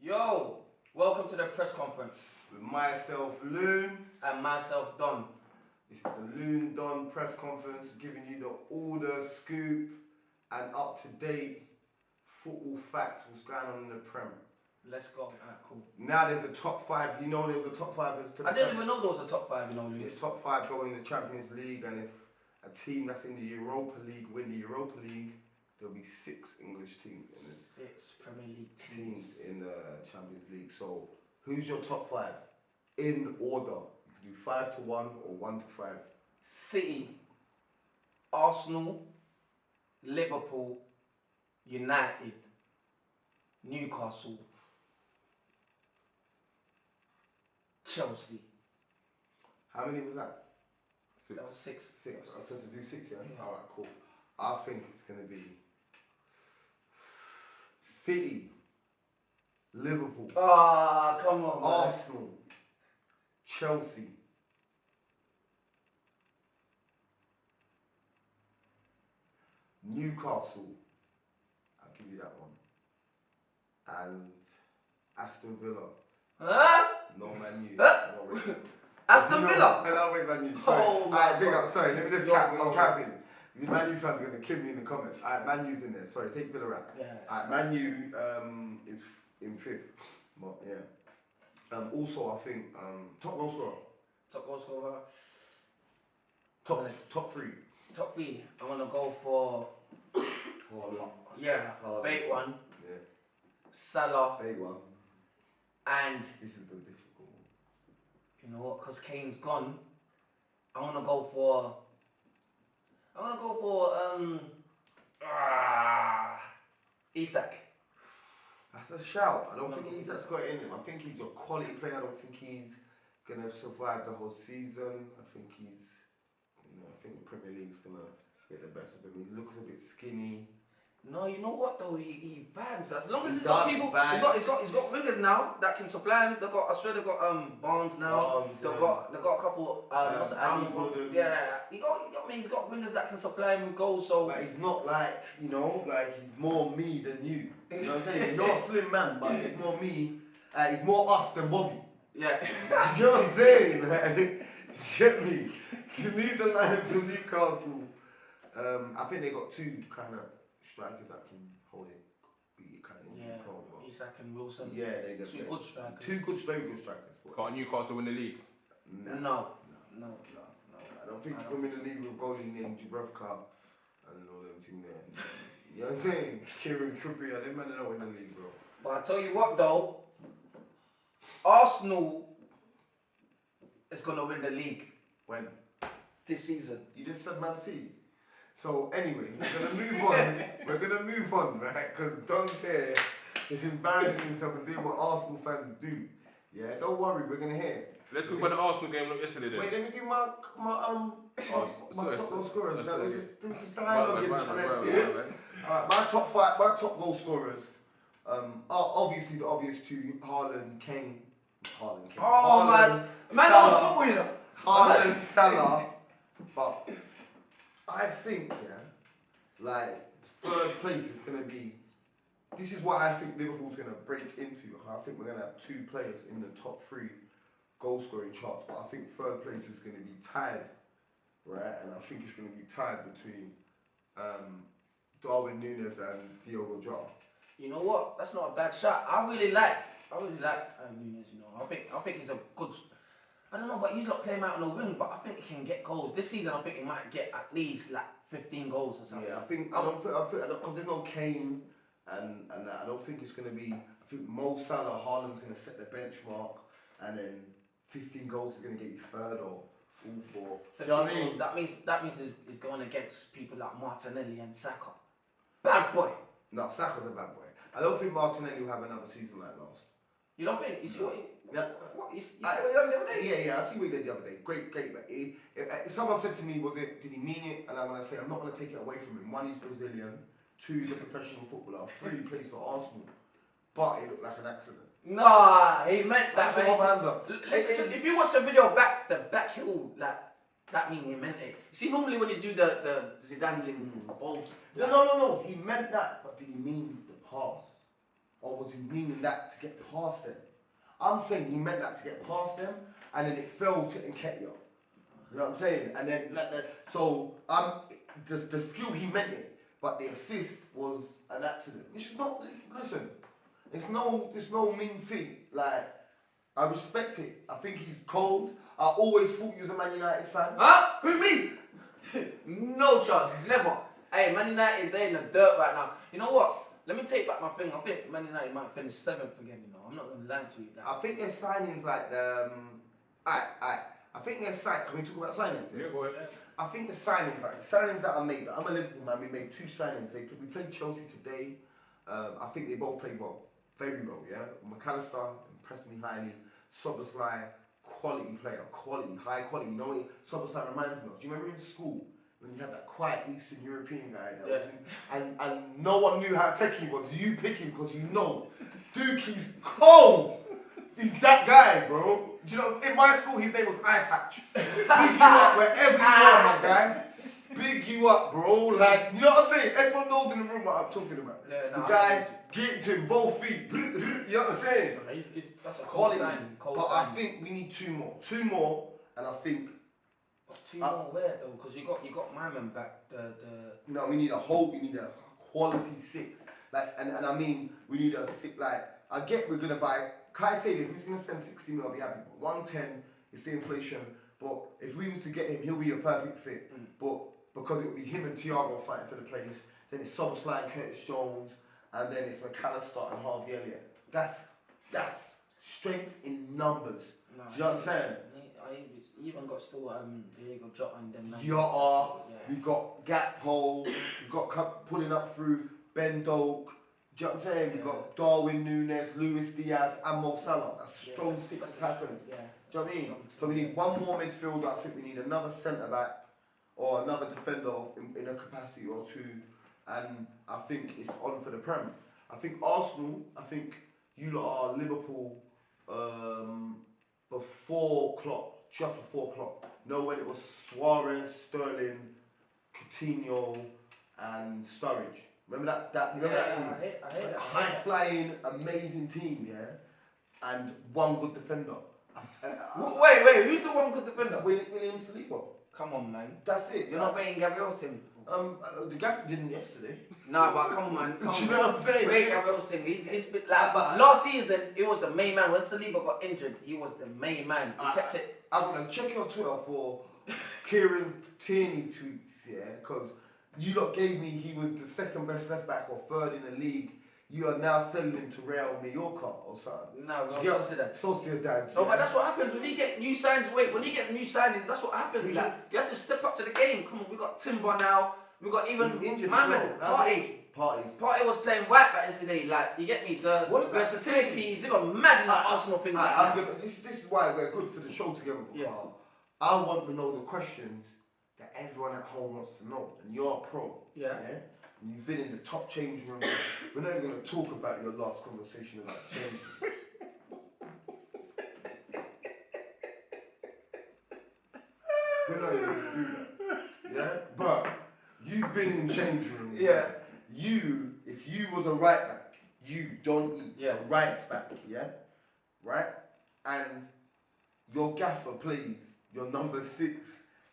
Yo, welcome to the press conference. With myself, Loon. And myself, Don. It's the Loon and Don press conference, giving you the order, scoop, and up-to-date football facts, what's going on in the Prem. Let's go. Alright, cool. Now there's the top five. You know there's the top five. I didn't even know there was a top five, Luke. The top five go in the Champions League, and if a team that's in the Europa League win the Europa League, there'll be 6 English teams in it. 6 Premier League teams In the Champions League. So, who's your top 5? In order. You can do 5 to 1 or 1 to 5. City, Arsenal, Liverpool, United, Newcastle, Chelsea. How many was that? 6. That was 6. 6. I was supposed to do 6, yeah? Yeah. Alright, cool. I think it's going to be City, Liverpool, Ah, come on, man. Arsenal, Chelsea, Newcastle, I'll give you that one, and Aston Villa. Huh? No Man U. Huh? No Man U. Aston Villa? No, wait, Man U. Sorry. Oh, Alright, big God. up. Sorry, let me just cap. I'm capping. The Man U fans are going to kill me in the comments. Alright, Man U's in there. Sorry, take Villa out. Yeah. Alright, Man U is in 5th. But yeah. Also, I think top goal scorer. Top goal scorer. Top 3. Top 3. I'm going to go for, Haaland. bait one, Yeah. Salah, Big one. and This is the difficult one. you know what, because Kane's gone, I'm going to go for Isak. That's a shout. I don't think Isak's got it in him. I think he's a quality player. I don't think he's gonna survive the whole season. I think I think the Premier League's gonna get the best of him. He looks a bit skinny. No, you know what though, he bangs. As long as He he's got does people, bang. he's got wingers now that can supply him. I swear they've got Barnes now. Barnes, They've yeah. got a couple Andy Gordon. yeah. He's got wingers that can supply him with goals. So But he's not like, like he's more me than you. You know what I'm saying? You're a slim man, but he's more me. He's more us than Bobby. yeah. You know what I'm saying? Like, get me. To lead the line for Newcastle, I think they got 2 kind of strikers that can hold it, be kind of Yeah, prone. Isak and Wilson. Yeah, they got 2 good strikers. 2 good, very good strikers. Can't Newcastle win the league? No. I don't think you can win the league with goalie named Dubravka and all them team there. You know what I'm saying? Kieran Trippier, them men don't win the league, bro. But I tell you what though, Arsenal is gonna win the league When? this season. You just said Man City. So anyway, we're gonna move on. We're gonna move on, right? Because Don there is embarrassing himself and doing what Arsenal fans do. Yeah, don't worry, we're gonna hear. Let's talk about the Arsenal game yesterday then. Wait, let me do my sorry, top goal scorers. sorry. This is dialogue in Right. Alright, my top 5, my top goal scorers are obviously the obvious 2, Haaland, Kane. Oh Haaland, man, that was Salah. football, you know. Haaland, Salah. But I think, like, 3rd place is going to be, this is what I think Liverpool's going to break into. I think we're going to have 2 players in the top 3 goal scoring charts, but I think 3rd place is going to be tied, right? And I think it's going to be tied between Darwin Núñez and Diogo Jota. You know what? That's not a bad shot. I really like Núñez. You know, I think he's a good. I don't know, but he's not playing him out on the wing. But I think he can get goals this season. I think he might get at least like 15 goals or something. Yeah, I think because there's no Kane and that. I don't think it's going to be. I think Mo Salah, Haaland's going to set the benchmark, and then 15 goals is going to get you 3rd or 4th. Do you know what I mean? That means he's going against people like Martinelli and Saka. Bad boy. No, Saka's a bad boy. I don't think Martinelli will have another season like last. You don't think? You see what? Yeah. You see what he done the other day? Yeah, I see what he did the other day. Great. But someone said to me, did he mean it? And I'm going to say, I'm not going to take it away from him. 1, he's Brazilian. 2, he's a professional footballer. 3, he plays for Arsenal. But it looked like an accident. Nah, he meant that. That's what hands up. Listen, if you watch the video back, the back heel, like, that means he meant it. You see, normally when you do the Zidane thing, both. No. He meant that, but did he mean the pass? or was he meaning that to get past them? I'm saying he meant that to get past them, and then it fell to Nketiah. You know what I'm saying? And then so the skill he meant it, but the assist was an accident, which is not. Listen, it's no mean feat. Like, I respect it. I think he's cold. I always thought he was a Man United fan. Huh? Who, me? No chance, never. Hey, Man United, they're in the dirt right now. You know what? Let me take back my thing. I think Man United might finish 7th again, you know. I'm not going to lie to you. Like. I think their signings like I think their sign. Can we talk about signings? Yeah, go ahead. I think the signings that are made. I'm a Liverpool man. We made 2 signings. We played Chelsea today. I think they both played well, very well. Yeah, McAllister impressed me highly. Soboslai, quality player, high quality. You know what Soboslai reminds me of? Do you remember in school when you had that quiet Eastern European guy that was in, and no one knew how techie he was? You pick him because you know, Dookie's cold. He's that guy, bro. Do you know, in my school, his name was Eye Touch. Big you up wherever you are, my guy. Big you up, bro. Like, you know what I'm saying? Everyone knows in the room what I'm talking about. Yeah, the guy getting to him, both feet. You know what I'm saying? That's a cold signing. But I think we need 2 more. 2 more, and I think... But 2 more where, though? Because you got my man back, No, we need a quality 6. Like, and I mean, we need a 6, like, I get we're going to buy... Kai said if he's going to spend 60 mil, I'll be happy. But 110 is the inflation. But if we was to get him, he'll be a perfect fit. But because it will be him and Thiago fighting for the place, then it's Soboslai and Curtis Jones, and then it's McAllister and Harvey Elliott. That's strength in numbers. No, do you know what I'm saying? I even got still Diego Jota and them. We got Gakpo, we got pulling up through Ben Doak. Do you know what I'm saying? We've got Darwin Núñez, Luis Diaz, and Mo Salah. That's strong 6 attackers. Yeah. Do you know what I mean? So we need 1 more midfielder. I think we need another centre back or another defender in a capacity or 2. And I think it's on for the Prem. I think Arsenal, you lot are Liverpool before Klopp, just before Klopp. You know when it was Suarez, Sterling, Coutinho, and Sturridge. Remember that? Remember that team? I hate that. High flying, amazing team, yeah. And 1 good defender. Wait, who's the 1 good defender? William Saliba. Come on, man. That's it. You're not rating Gabriel's team. The gaffer didn't yesterday. Nah, but come on, man. Do you know what I'm saying? Rate Gabriel's team. He's been like, but last season he was the main man. When Saliba got injured, he was the main man. He kept it. I'm gonna check your Twitter for Kieran Tierney tweets, yeah, because you lot gave me he was the 2nd best left back or 3rd in the league. You are now selling him to Real Mallorca or something. No, Sociedad. No, but that's what happens when you get new signings. Wait, when you get new signings, that's what happens. Like, you have to step up to the game. Come on, we got Timber now. We got even injured. My man, Partey was playing right back yesterday. Like, you get me? The versatility is even mad in the Arsenal thing. This is why we're good for the show together. Yeah. I want to know the questions that everyone at home wants to know, and you're a pro. Yeah. And you've been in the top changing room. We're not even going to talk about your last conversation about changing. We're not even going to do that. Yeah? But you've been in changing rooms. Yeah. If you was a right back, Don E, a right back, yeah? Right? And your gaffer plays your number 6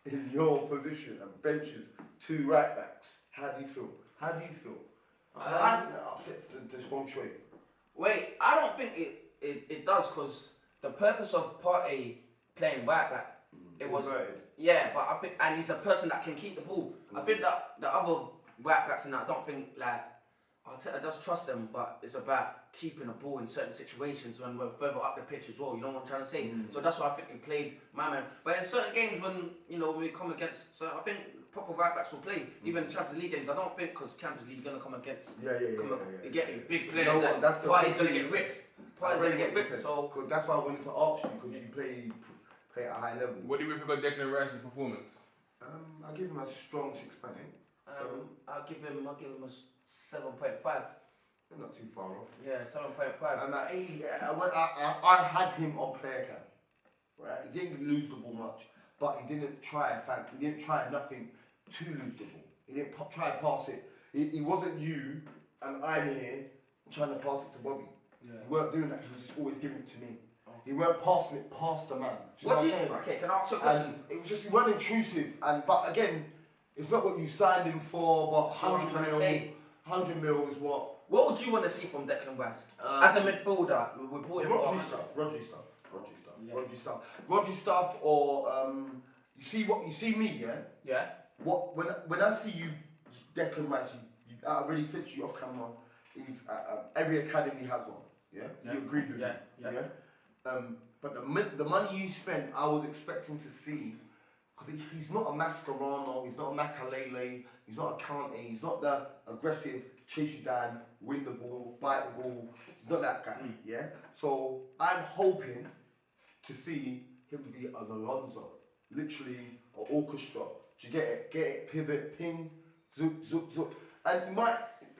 in your position and benches 2 right backs. How do you feel? I think that upsets the feng shui. Wait, I don't think it does, because the purpose of Partey playing right back, it was inverted. Yeah, but I think, and he's a person that can keep the ball. I think that the other right backs and that, I don't think like Arteta does trust them, but it's about keeping the ball in certain situations when we're further up the pitch as well. You know what I'm trying to say? So that's why I think he played my man. But in certain games when we come against, so I think proper right backs will play. Even Champions League games, I don't think, because Champions League you're gonna come against. You get me, big players. You know what, that's Party's gonna get ripped. Party's gonna get ripped. So that's why I wanted to ask you, because you play at a high level. What do you think about Declan Rice's performance? I'll give him a strong 6.8. I'll give him a 7.5. Not too far off. Yeah, 7.5. And I had him on player camp. Right, he didn't lose the ball much, but he didn't try nothing to lose the ball. He didn't try and pass it. He wasn't you and I'm here trying to pass it to Bobby. Yeah. He weren't doing that. He was just always giving it to me. He weren't passing it past the man. Do you What know do you? what I'm saying? Okay, can I ask you a question? And it was just, he weren't intrusive. But again, it's not what you signed him for, but That's what I'm trying to say. 100 mil is what? What would you want to see from Declan Rice? As a midfielder, we brought him for Rodri stuff, or you see me, yeah. Yeah. What when I see you, Declan Rice, I already said to you off camera, is every academy has one. Yeah, you agreed with me. Yeah. But the money you spend, I was expecting to see, because he's not a Mascherano, he's not a Makalele, he's not a Kante, he's not the aggressive chase you down, win the ball, bite the ball. He's not that guy. Yeah. So I'm hoping to see him be an Alonso, literally an orchestra. Do you get it? Get it? Pivot, ping, zoop, zoop, zoop, and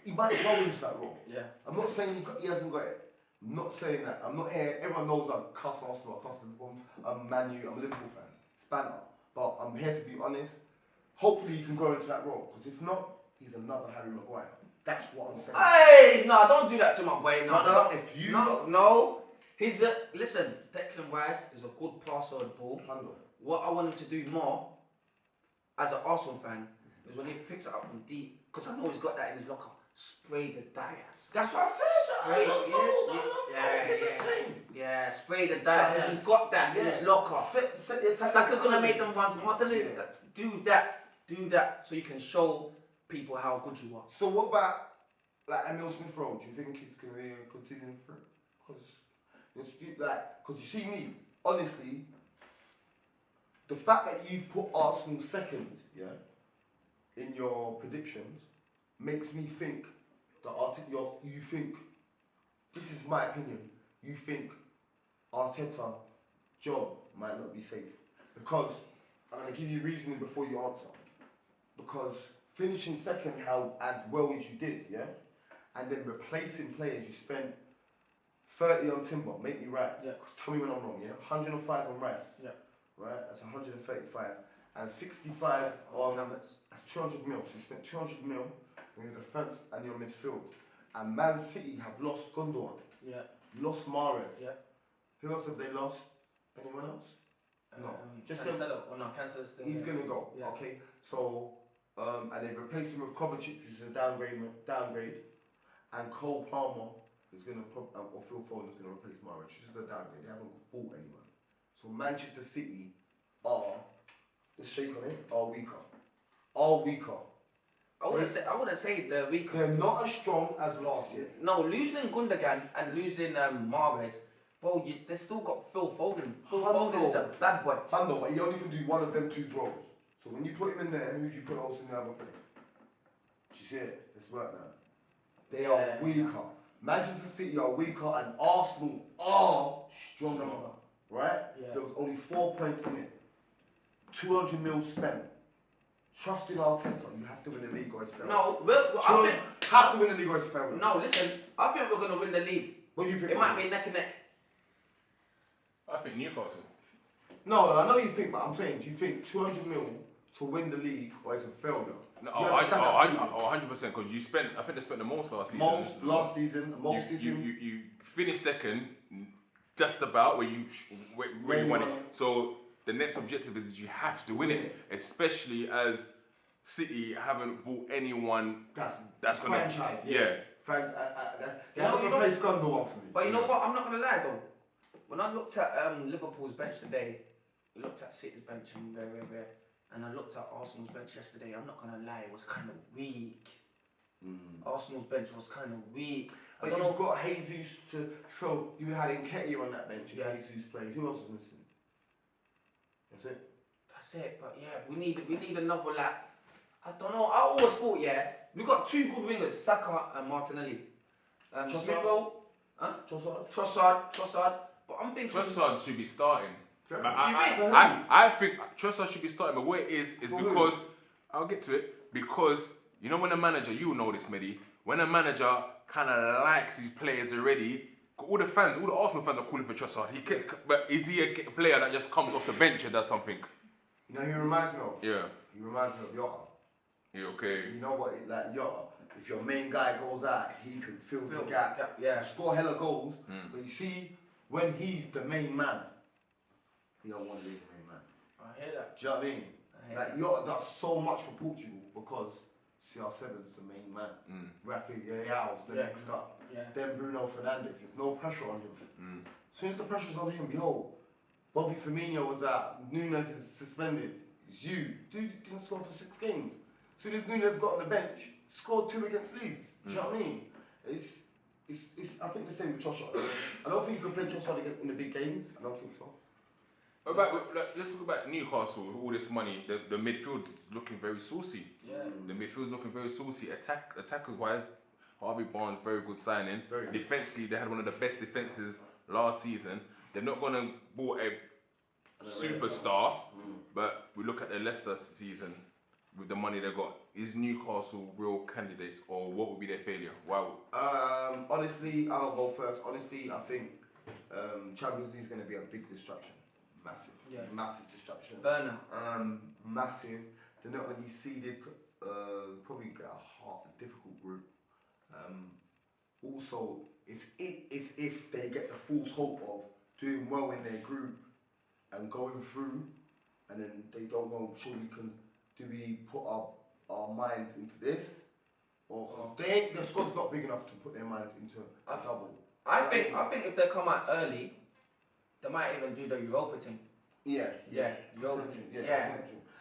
he might go into that role. Yeah. I'm not saying he hasn't got it. I'm not saying that. I'm not here. Everyone knows I cuss Arsenal, I cuss Liverpool. I'm Man U. I'm a Liverpool fan. It's banter. But I'm here to be honest. Hopefully he can grow into that role. Because if not, he's another Harry Maguire. That's what I'm saying. Hey, no, don't do that to my boy. No, Brother, if you no. He's a listen. Declan Rice is a good passer of the ball. Handle. What I want him to do more, as an Arsenal fan, is when he picks it up from deep, because I know he's got that in his locker. Spray the Diaz. That's what I said. Yeah. Spray the Diaz. He's got that in his locker. Saka's gonna make them runs. Martinelli, do that, so you can show people how good you are. So what about like Emil Smith Rowe? Do you think he's gonna be a good season for it? Because you see me, honestly, the fact that you've put Arsenal second, yeah, in your predictions, makes me think that you think, this is my opinion, you think Arteta job might not be safe. Because, I'm going to give you reasoning before you answer. Because finishing second as well as you did, yeah? And then replacing players, you spent 30 on Timber, make me right. Yeah. Tell me when I'm wrong, yeah? 105 on Rice. Yeah. Right? That's 135. And 65 on... Havertz. That's 200 mil. So you spent 200 mil on your defence and your midfield. And Man City have lost Gundogan. Yeah. Lost Mahrez. Yeah. Who else have they lost? Anyone else? No. Just Cancelo. Cancelo's still he's there. going to go. Yeah. Okay. So, and they've replaced him with Kovacic, which is a downgrade. And Cole Palmer is going to, or Phil Foden is going to replace Mahrez, which is a downgrade. They haven't bought anyone. So Manchester City are, let's shake on it, are weaker. I wouldn't say they're weaker. They're not as strong as last year. No, losing Gundogan and losing Mahrez, bro, they still got Phil Foden. Phil Foden is a bad boy. I know, but he only can do one of them two roles. So when you put him in there, who do you put else in the other place? Do you see it? Let's work now. They are weaker. Manchester City are weaker and Arsenal are stronger. Right? Yeah. There was only 4 points in it. 200 mil spent. Trust in Arteta, you have to win the league or it's fair. No, have to win the league or it's fair. No, listen, I think we're going to win the league. What do you think? It might be neck and neck. I think Newcastle. No, I know what you think, but I'm saying, do you think 200 mil to win the league or it's a failure? No, 100%, because you spent, I think they spent the most last season. Most season. You finished second, just about where you won it. So the next objective is you have to win it, especially as City haven't bought anyone that's going to... Franchise. Yeah. They haven't replaced Gundogan for me. But you know what, I'm not going to lie though. When I looked at Liverpool's bench today, I looked at City's bench and I looked at Arsenal's bench yesterday, I'm not going to lie, it was kind of weak. Arsenal's bench was kind of weak. But you've got Jesus to show. You had Nketiah on that bench. Yeah. Jesus played. Who else is missing? That's it. That's it. But yeah, we need another like. I don't know. I always thought we got two good wingers, Saka and Martinelli. Smith Rowe, Trossard. But I'm thinking Trossard should be starting. Like, I think Trossard should be starting. But what it is because I'll get to it because you know when a manager, you know this, Mehdi, when a manager kind of likes these players already. All the Arsenal fans are calling for Trossard. But is he a player that just comes off the bench and does something? You know who he reminds me of? Yeah. He reminds me of Jota. Yeah, okay. You know what? If your main guy goes out, he can fill the gap. Yeah. You score hella goals, but you see, when he's the main man, he don't want to be the main man. I hear that. Do you know what I mean? Like Jota does so much for Portugal because CR7's the main man. Rafael's the next up. Yeah. Then Bruno Fernandes. There's no pressure on him. As soon as the pressure's on him, Bobby Firmino was out. Nunes is suspended. It's you. Dude didn't score for 6 games. As soon as Nunes got on the bench, scored 2 against Leeds. Do you know what I mean? It's I think the same with Joshua. I don't think you can play Joshua in the big games. I don't think so. Let's talk about Newcastle with all this money. The midfield is looking very saucy. Yeah. The midfield is looking very saucy. Attackers wise, Harvey Barnes, very good signing. Defensively, they had one of the best defenses last season. They're not going to bought a superstar, but we look at the Leicester season with the money they got. Is Newcastle real candidates, or what would be their failure? Why? Honestly, I'll go first. Honestly, I think Champions League is going to be a big distraction. Massive. Yeah. Massive distraction. Burner. Massive. They're not going to be seeded. Probably get a difficult group. Also, it's if they get the false hope of doing well in their group and going through, and then they don't know, do we put our minds into this? Or their squad's not big enough to put their minds into a double. I think if they come out early, they might even do the Europa thing. Yeah. Europa. Yeah.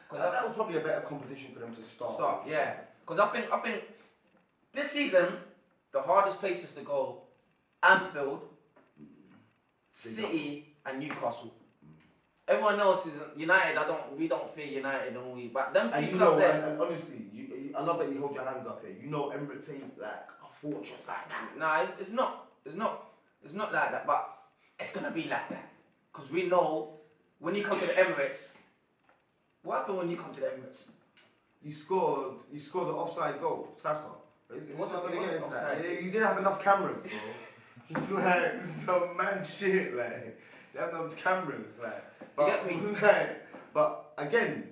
Because that was probably a better competition for them to start. Yeah. Because I think this season, the hardest places to go, Anfield, City, and Newcastle. Everyone else is United. We don't fear United, don't we? But them three clubs there. And honestly, I love that you hold your hands up here. You know, Emirates ain't like a fortress like that. Nah, it's not like that. But it's gonna be like that because we know when you come to the Emirates. What happened when you come to the Emirates? You scored the offside goal, Saka. What's up going to get into that? You didn't have enough cameras, bro. It's like some mad shit, like. They have enough cameras, like. But, you get me? But again,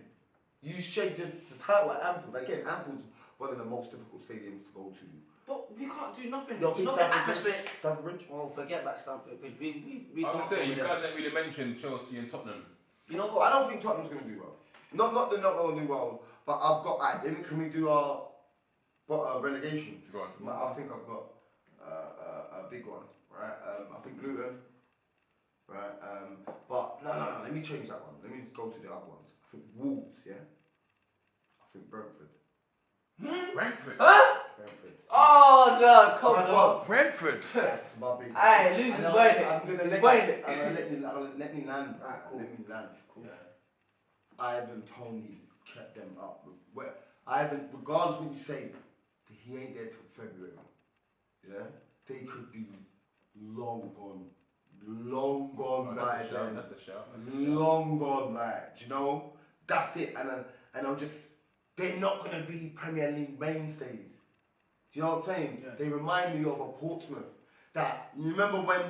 you shaped the title at Anfield. Again, Anfield's one of the most difficult stadiums to go to. But we can't do nothing. You know the atmosphere. Stamford Bridge? Well, forget about Stamford Bridge. We I'm don't saying, you guys haven't really mentioned Chelsea and Tottenham. You know what? I don't think Tottenham's going to do well. Not they're not going to do well, but I've got. Can we do our relegation? I think I've got a big one, right? I think Luton, right? But no. Let me change that one. Let me go to the other ones. I think Wolves, yeah. I think Brentford. Brentford? Huh? Brentford. Oh no, come on. Brentford. That's my big. Hey, lose is worth it. I'm gonna let me land. Right, cool. Let me land. Cool. Yeah. Ivan Toney kept them up. Ivan, regardless what you say, he ain't there till February. Yeah, they could be long gone by then. That's a shout. Long gone by. Do you know? That's it. And I'm just, they're not gonna be Premier League mainstays. Do you know what I'm saying? Yeah. They remind me of a Portsmouth. That you remember when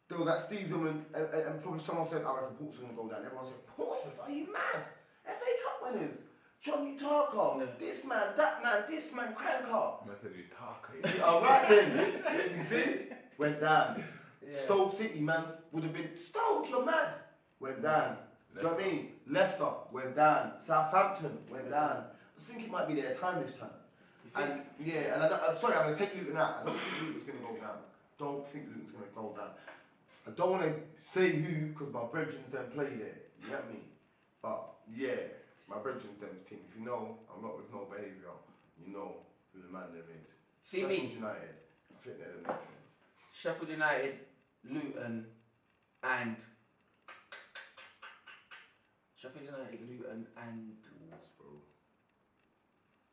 there was that season when and probably someone said, I reckon Portsmouth will go down. Everyone said, Portsmouth, are you mad? FA Cup winners. Johnny Tarkar, this man, that man, this man, Crankar. I said Tarkar. Alright then, you see? Went down. Yeah. Stoke City, man, would have been, Stoke, you're mad. Went down. Do you know what I mean? Leicester, went down. Southampton, went down. I just think it might be their time this time. And yeah, and sorry, I'm going to take Luton out. I don't think Luton's going to go down. Don't think Luton's going to go down. I don't want to say who, because my brethren then play there. You get me? But yeah, my brethren's them's team. If you know, I'm not with no behaviour. You know who the man them is. See Sheffield me? United. I think they're the next ones. Sheffield United, Luton, and Sheffield United, Luton, and Wolves, bro.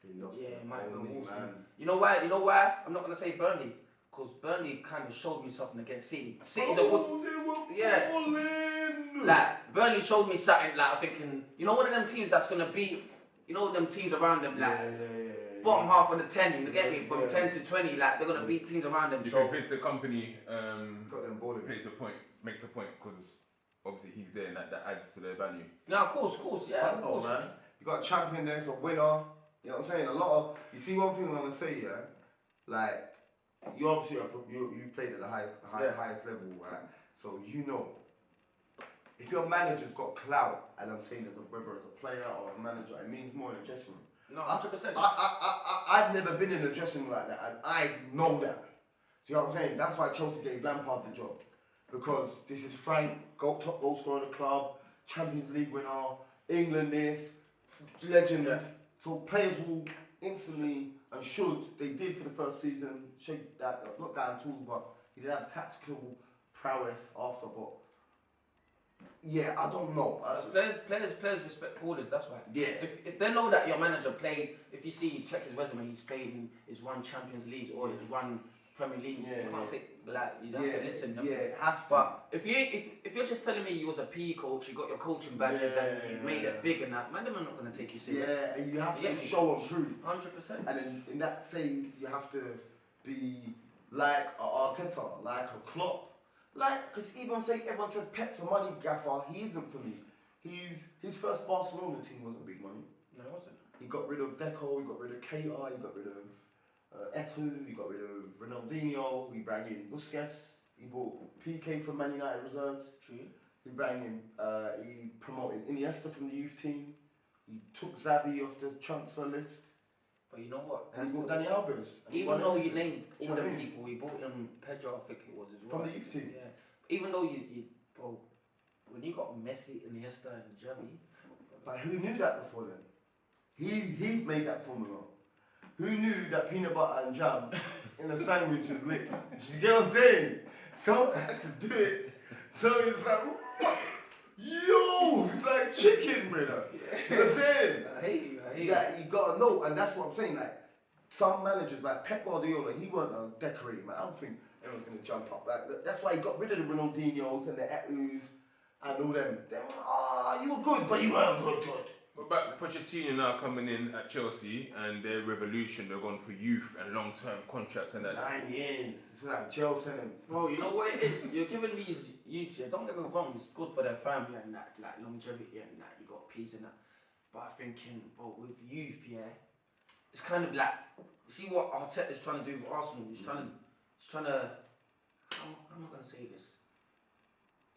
They lost. Yeah, it might be Wolves. Man. You know why? I'm not gonna say Burnley, because Burnley kind of showed me something against City. City's a good. Yeah. Like Burnley showed me something. Like I'm thinking, you know, one of them teams that's gonna beat, you know, them teams around them, like bottom half of the 10. You get me? From 10 to 20, like they're gonna beat teams around them. You so convince the company got them balling. makes a point because obviously he's there and that adds to their value. no, of course, yeah, of Oh course. man, you got a champion there, it's a winner. You know what I'm saying? A lot of, you see one thing I'm gonna say, yeah, like, you obviously you played at the highest level, right? So you know, if your manager's got clout, and I'm saying whether as a player or a manager, it means more in a dressing room. No, 100%. I've never been in a dressing room like that, and I know that. See what I'm saying? That's why Chelsea gave Lampard the job, because this is Frank, top goal scorer of the club, Champions League winner, England this, legend. Yeah. So players will instantly, and they did for the first season, shake that, not down tools, but he did have tactical prowess after, but yeah, I don't know. Players respect borders, that's why. Yeah. If they know that your manager played, if you see, check his resume, he's played, he's won Champions League or he's won Premier League, you can't say, like, you have to listen. Have to. But if you're just telling me you was a PE coach, you got your coaching badges and you've made it big and that, man, them are not going to take you serious. Yeah, and you have to show and prove. 100%. And then in that sense, you have to be like a Arteta, like a Klopp. Like, because even everyone says Pep's a money gaffer, he isn't for me. His first Barcelona team wasn't big money. No, it wasn't. He got rid of Deco, he got rid of Keita, he got rid of Eto'o, he got rid of Ronaldinho, he brought in Busquets, he bought PK from Man United reserves. True. He brought in, he promoted Iniesta from the youth team. He took Xavi off the transfer list. But you know what? And he bought Dani Alves. Even though you named all them people, we bought him Pedro, I think it was as well. From the youth team. Yeah. Even though bro, when you got Messi, Iniesta, and Xavi. But who knew that before then? He made that formula. Who knew that peanut butter and jam in a sandwich is lit? Do you get what I'm saying? Someone had to do it. So it's like, yo, it's like chicken, brother. You know what I'm saying? I hate you. That you gotta know, and that's what I'm saying. Like some managers, like Pep Guardiola, he weren't a decorator, man. I don't think everyone's gonna jump up. Like that's why he got rid of the Ronaldinhos and the Eto'os and all them. You were good, but you weren't good. What about Pochettino now coming in at Chelsea and their revolution? They're going for youth and long-term contracts and that. 9 years. It's like jail sentence. Bro, you know what it is? You're giving these youths, yeah, don't get me wrong, it's good for their family and that, like longevity and that, you got peace and that. But I'm thinking, bro, with youth, yeah, it's kind of like, you see what Arteta's trying to do with Arsenal? He's trying to, how am I going to say this?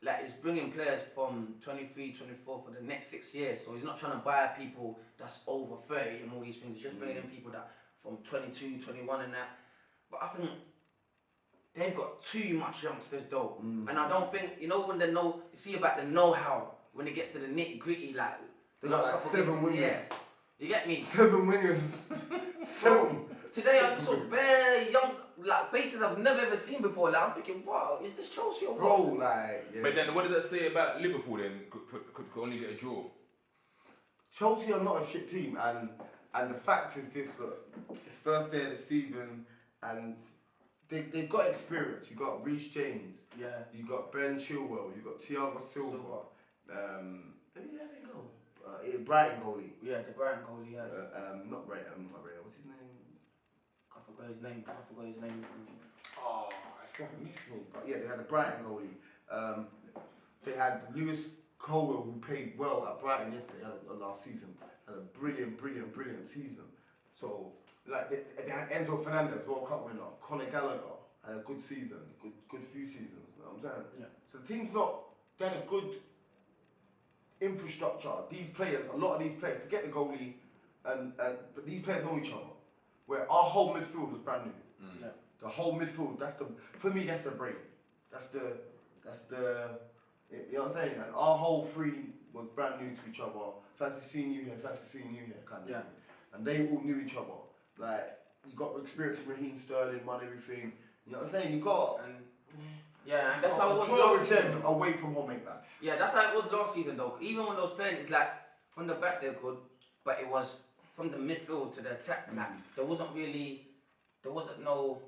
Like, he's bringing players from 23, 24 for the next 6 years. So he's not trying to buy people that's over 30 and all these things. He's just bringing in people that from 22, 21 and that. But I think they've got too much youngsters though. And I don't think, you know, when they know, you see about the know-how, when it gets to the nitty-gritty, like, they got like 7 wingers. Yeah. You get me? 7 wingers. 7. Today I saw bare young faces I've never ever seen before. Like I'm thinking, wow, is this Chelsea or what? Bro, like, yeah. But then what does that say about Liverpool then? Could only get a draw. Chelsea are not a shit team, and the fact is this: look, it's first day of the season, and they've got experience. You got Reece James, yeah. You got Ben Chilwell, you got Thiago Silva. Who did they go? Brighton goalie. Yeah, the Brighton goalie. Yeah. Not Brighton. What's his name? I forgot his name. Oh, it's going to miss me. But yeah, they had a Brighton goalie. They had Lewis Colwell, who played well at Brighton yesterday, last season. Had a brilliant season. So, like, they had Enzo Fernandez, World Cup winner. Conor Gallagher had a good season, good few seasons. You know what I'm saying? Yeah. So the team's done a good infrastructure. These players, a lot of these players, forget the goalie, but these players know each other. Where our whole midfield was brand new. Yeah. The whole midfield, for me, that's the brain. That's the, you know what I'm saying? And our whole three was brand new to each other. Fancy seeing you here, kind of thing. And they all knew each other. Like, you got experience with Raheem Sterling, won everything. You know what I'm saying? You got... And that's how it was last last season. season. Away from home, make that. Yeah, that's how it was last season though. Even when they was playing, it's like, from the back they're good, but it was from the midfield to the attack. Like, there wasn't no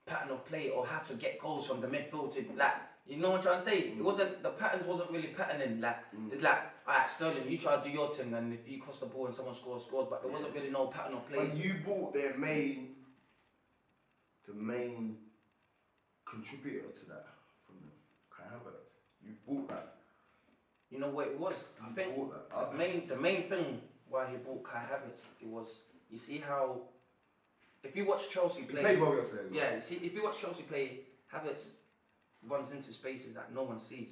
pattern of play or how to get goals from the midfield to, like, you know what I'm trying to say? The patterns wasn't really patterning. Like, it's like, alright, Sterling, you try to do your thing, and if you cross the ball and someone scores, but there wasn't really no pattern of play. But you bought the main contributor to that from Kai Havertz. You bought that. You know what it was? I think the main thing why he bought Kai Havertz, it was you see how if you watch Chelsea He play, played well yesterday. yeah, you see if you watch Chelsea play, Havertz runs into spaces that no one sees.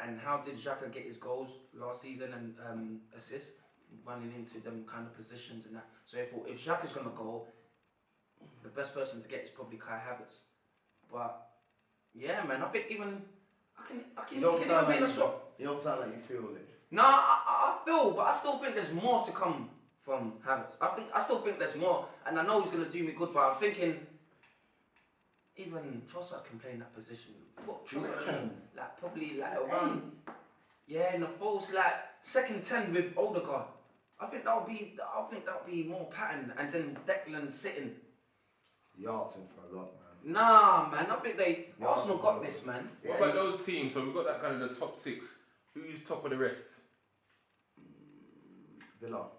And how did Xhaka get his goals last season and assists? Running into them kind of positions and that. So if Xhaka's gonna go, the best person to get is probably Kai Havertz. But yeah, man, I think even I can You don't even sound be in a like swap. you don't sound like you feel it. No, I feel, but I still think there's more to come from Havertz. I still think there's more, and I know he's gonna do me good. But I'm thinking even Trossard can play in that position. Put Trossard in, like probably like around, yeah, in the false like second 10 with Odegaard. I think that would be more pattern, and then Declan sitting. You're asking for a lot, man. Nah, man, I think Arsenal got this, man. What about those teams? So we've got that kind of the top 6. Who's top of the rest? Villa.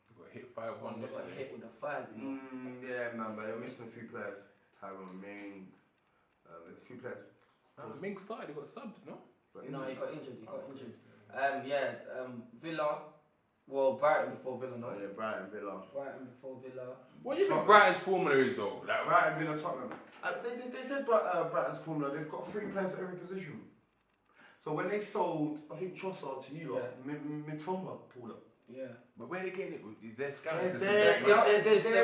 We got hit 5-1 Got yesterday. hit with a 5. You know? Yeah, man, but they're missing a few players. Tyrone Ming, there's a few players. Ming started, he got subbed, no? No, he got injured. Villa. Well, Brighton before Villa, no? Oh yeah, Brighton, Villa. Brighton before Villa. What do you think Brighton's formula is though? Like, Brighton, Villa, Tottenham. They said Brighton's formula, they've got 3 players at every position. So when they sold, I think Trossard to you, Mitoma pulled up. Yeah. but where they getting it? Is their scouting They're system?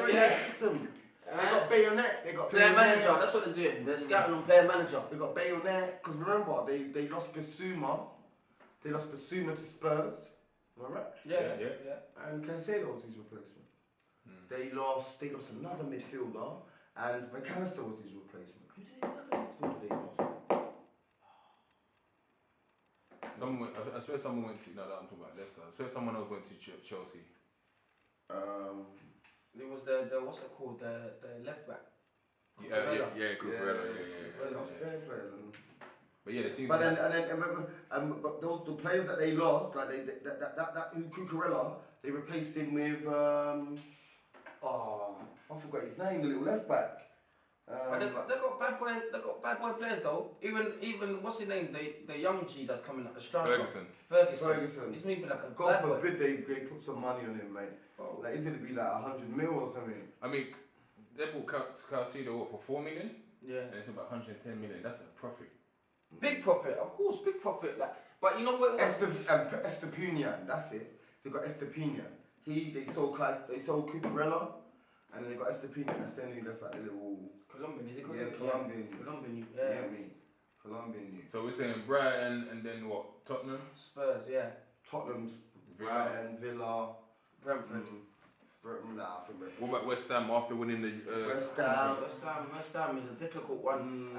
in their system. They got Bayonet, they got Player Bayonet. manager, that's what they're doing. They're scouting on player manager. They got Bayonet, because remember, they lost Basuma. They lost Basuma to Spurs. Am I right? Yeah. And Caicedo was his replacement. They lost another midfielder, and McAllister was his replacement. Who did another midfielder they lost? I swear someone went to, no, I'm talking about Leicester. I swear someone else went to Chelsea. It was the what's it called? The left back. Cucurella. Yeah. They lost their players. But yeah, it seems. But but those the players that they lost, like that Cucurella, they replaced him with I forgot his name, the little left back. But they got bad boy players though. Even what's his name? The young G that's coming up, the striker. Ferguson. He's moving like a God bad boy. forbid they put some money on him, mate. Oh. Like he's gonna be like 100 mil or something. I mean, they bought Caicedo for 4 million. Yeah. And it's about 110 million. That's a profit. Big profit, of course, big profit. Like, but you know what? Estepinian, that's it. They got Estepinian. They sold Cucurella, and then they got Estepinian. That's their new left back, the little Colombian, is it Colombian? Yeah, Colombian, Yeah, me. Colombian. So we're saying Brighton and then what? Tottenham? Spurs, yeah. Tottenham's Villa. Brighton, Villa, Brentford. Nah, I think Brentford. What about West Ham after winning the West Ham. West Ham is a difficult one.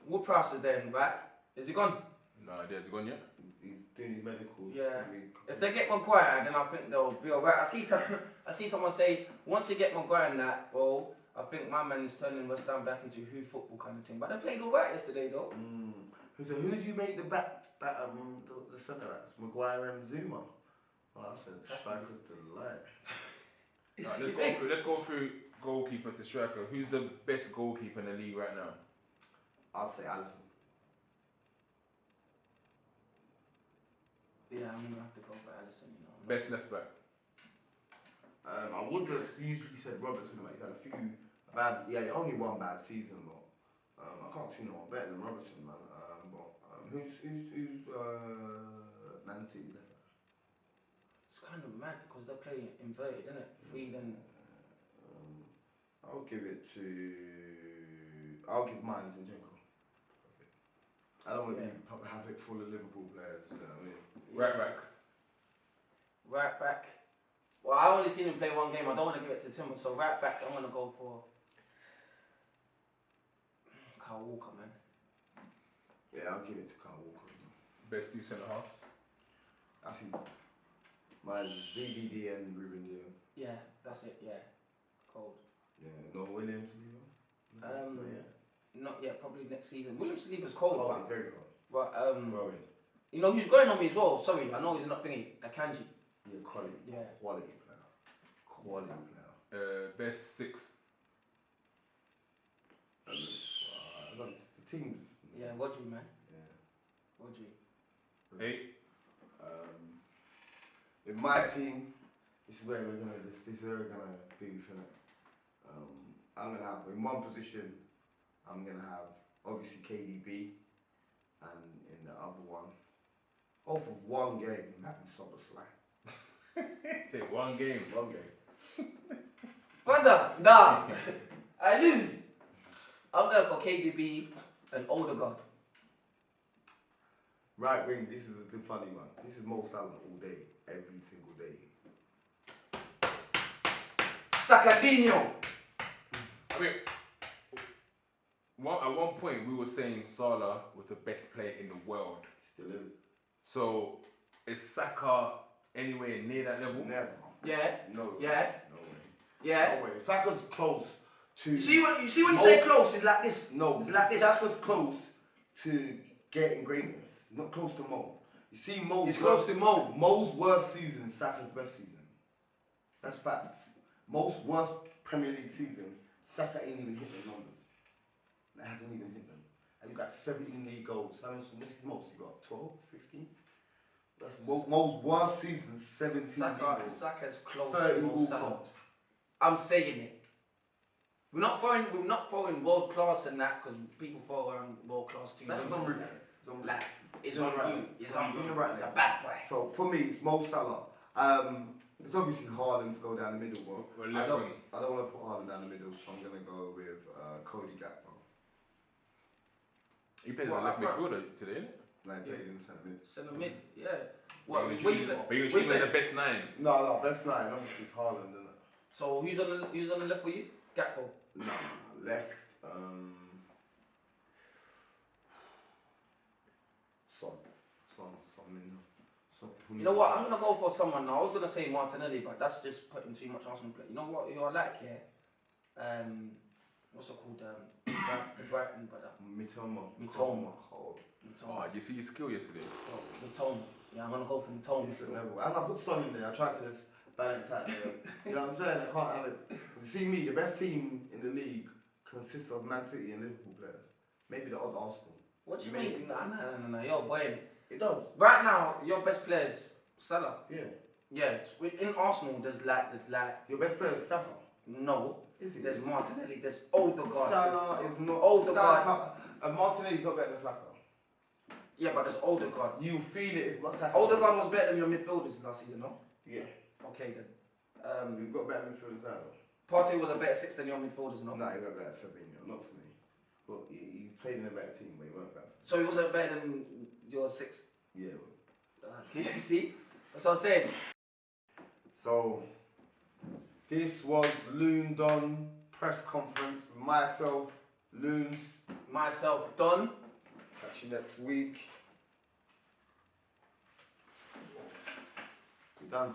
Wood-Prowse is there, right? Is he gone? No idea, has he gone yet? He's doing his medicals. Yeah. If they get Maguire, then I think they'll be alright. I see someone say once you get Maguire in that, well, I think my man is turning West Ham back into who football kind of thing. But they played alright yesterday though. So who do you make the the centre backs? Maguire and Zuma. Oh, that's a striker's delight. Right, let's go through goalkeeper to striker. Who's the best goalkeeper in the league right now? I'd say Alisson. Yeah, I'm gonna have to go for Alisson. You know. Best left back. I would have usually said Robertson, but he had a few bad. Yeah, only one bad season, but I can't see no one better than Robertson, man. Who's Man City's left back? It's kind of mad because they're playing inverted, isn't it? Free then. I'll give mine Zinchenko. I don't want to have it full of Liverpool players. You know what I mean? Right back. Well, I only seen him play one game. I don't want to give it to Timber, so right back, I'm gonna go for Kyle Walker, man. Yeah, I'll give it to Kyle Walker. Best 2 centre halves. I see. Mine's VVD and Ruben Diaz. Yeah, that's it. Yeah, cold. Yeah, no Williams. Not yet. Probably next season. William Saliba's cold, but very cold. But Growing. you know who's going on me as well. Sorry, I know he's not thinking Akanji. Yeah, quality. Yeah. Quality player. Best 6. The teams. Yeah, Rodri, man. Yeah. Rodri. 8. In my team, This is where we're gonna do, isn't it? I'm gonna have in one position. I'm gonna have obviously KDB, and in the other one, all for one game, I'm having Soboslai. Say one game. One game. Brother, nah. I lose. I'm going for KDB and Odegaard. Right wing, this is the funny one. This is Mo Salah all day, every single day. Sacadinho. I mean, at one point we were saying Salah was the best player in the world. Still is. So is Saka anywhere near that level? Never. Yeah. No. Yeah. No way. Yeah. No way. Saka's close to. You see when you say close, it's like this. No. It's like this. Saka's close to getting greatness. Not close to Mo. You see Mo's. It's close to Mo. Mo's worst season, Saka's best season. That's facts. Mo's worst Premier League season, Saka ain't even hit the numbers. That hasn't even hit them. And he's got 17 league goals. How much is most? He got 12, 15? That's Mo's worst season, 17 league goals. Saka's close 30 to Mo all Salah. counts. I'm saying it. We're not throwing world class and that because people throw around world class teams. That's on route. Like it's You're on right. you. It's on you. You're right, It's mate. a bad boy. So for me, it's Mo Salah. It's obviously Haaland to go down the middle. Well, I left don't wing. want to put Haaland down the middle, so I'm going to go with Cody Gakpo. He plays What, as a left up front? midfielder today, innit? Like Yeah. played in centre mid. Centre mid. Yeah. But What? you're gonna choose the best nine. No, best nine. Obviously, it's Haaland, isn't it? So who's on the left for you? Gakpo. No, left. Son. You know what? I'm gonna go for someone now. I was gonna say Martinelli, but that's just putting too much Arsenal play. You know what? Who I like here? What's it called? The Brighton brother. Mitoma. Oh, did you see his skill yesterday? Mitoma. Yeah, I'm gonna go for Mitoma. Different level. As I put Son in there, I tried to just balance out there. You know what I'm saying? I can't have it. You see me, the best team in the league consists of Man City and Liverpool players. Maybe the odd Arsenal. What do you Maybe. mean? No. You're boying it. It does. Right now, your best players, Salah. Yeah. Yes. In Arsenal, there's like Your best player is Saka. no. Is he? There's Martinelli. There's Odegaard. Salah is not. Odegaard. Martinelli's not better than Saka. Yeah, but there's Odegaard. You feel it if Saka. Odegaard was better than your midfielders last season, no? Yeah. Okay then. We've got better midfielders now. Partey was a better six than your midfielders, no? No, he got better for Fabinho, not for me. But he played in a better team, but he weren't better. So he wasn't better than your six. Yeah, it was. You see? That's what I'm saying. So, this was Loondon press conference with myself, Loons. Myself, Don. Catch you next week. We're done.